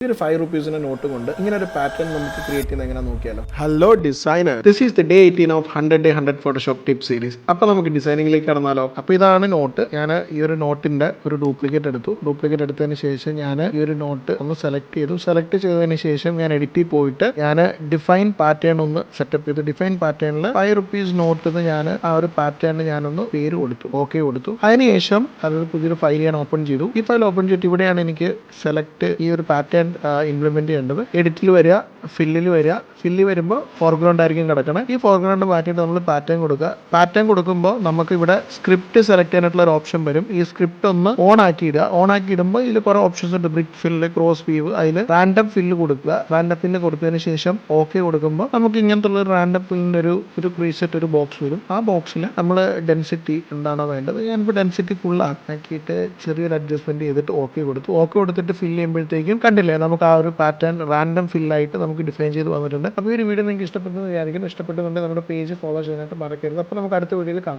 ഒരു 5 റുപ്പീസിന്റെ നോട്ട് കൊണ്ട് ഇങ്ങനെ ഒരു പാറ്റേൺ നമുക്ക് ക്രിയേറ്റ് ചെയ്യുന്നത് എങ്ങനെ നോക്കിയാലോ. Hello designer, this is the day 18 of 100 Day 100 Photoshop tip series. അപ്പോൾ നമുക്ക് ഡിസൈനിങ്ങിലേക്ക് കടന്നാലോ. അപ്പോൾ ഇതാണ് നോട്ട്. ഞാൻ ഈ ഒരു നോട്ടിന്റെ ഒരു ഡ്യൂപ്ലിക്കേറ്റ് എടുത്തതിന് ശേഷം ഞാൻ ഈ ഒരു നോട്ട് ഒന്ന് സെലക്ട് ചെയ്തതിന് ശേഷം ഞാൻ എഡിറ്റിൽ പോയിട്ട് ഞാൻ ഡിഫൈൻ പാറ്റേൺ ഒന്ന് സെറ്റപ്പ് ചെയ്തു. ഡിഫൈൻ പാറ്റേണിൽ 5 റുപ്പീസ് നോട്ട് ഞാൻ ആ ഒരു പാറ്റേണിന് ഞാനൊന്ന് പേര് കൊടുത്തു, ഓക്കെ കൊടുത്തു. അതിനുശേഷം അത് പുതിയൊരു ഫയൽ ഞാൻ ഓപ്പൺ ചെയ്തു. ഈ ഫയൽ ഓപ്പൺ ചെയ്തിട്ട് ഇവിടെയാണ് എനിക്ക് സെലക്ട് ഈ ഒരു പാറ്റേൺ ഇംപ്ലിമെന്റ് ചെയ്യേണ്ടത്. എഡിറ്റിൽ വരിക, ഫില്ലിൽ വരുമ്പോൾ ഫോർഗ്രൗണ്ട് ആയിരിക്കും കിടക്കണം. ഈ ഫോർഗ്രൗണ്ട് മാറ്റിയിട്ട് നമ്മൾ പാറ്റേൺ കൊടുക്കുമ്പോൾ നമുക്ക് ഇവിടെ സ്ക്രിപ്റ്റ് സെലക്ട് ചെയ്യാനായിട്ടുള്ള ഒരു ഓപ്ഷൻ വരും. ഈ സ്ക്രിപ്റ്റ് ഒന്ന് ഓൺ ആക്കി ഇടുമ്പോൾ ഇതിൽ കുറെ ഓപ്ഷൻസ് ഉണ്ട്. ബ്രിക്ക് ഫില്ല്, ക്രോസ് വീവ്, അതിൽ റാൻഡം ഫില്ല് കൊടുക്കുക. റാൻഡം ഫില്ല് കൊടുത്തതിന് ശേഷം ഓക്കെ കൊടുക്കുമ്പോൾ നമുക്ക് ഇങ്ങനത്തെ ഒരു റാൻഡം ഫില്ലിന്റെ ഒരു പ്രീസെറ്റ് ഒരു ബോക്സ് വരും. ആ ബോക്സിൽ നമ്മൾ ഡെൻസിറ്റി എന്താണോ വേണ്ടത്, ഞാനിപ്പോൾ ഡെൻസിറ്റി ഫുൾ ആക്കിയിട്ട് ചെറിയൊരു അഡ്ജസ്റ്റ്മെന്റ് ചെയ്തിട്ട് ഓക്കെ കൊടുത്തിട്ട് ഫില്ല് ചെയ്യുമ്പോഴത്തേക്കും കണ്ടില്ലേ, നമുക്ക് ആ ഒരു പാറ്റേൺ റാൻഡം ഫില്ലായിട്ട് നമുക്ക് ഡിഫൈൻ ചെയ്ത് വന്നിട്ടുണ്ട്. അപ്പോൾ ഈ ഒരു വീഡിയോ നിങ്ങൾക്ക് ഇഷ്ടപ്പെട്ടെന്ന് വിചാരിക്കുന്നു. ഇഷ്ടപ്പെട്ടുണ്ടെങ്കിൽ നമ്മുടെ പേജ് ഫോളോ ചെയ്യാനായിട്ട് മറക്കരുത്. അപ്പോൾ നമുക്ക് അടുത്ത വീഡിയോയിൽ കാണാം.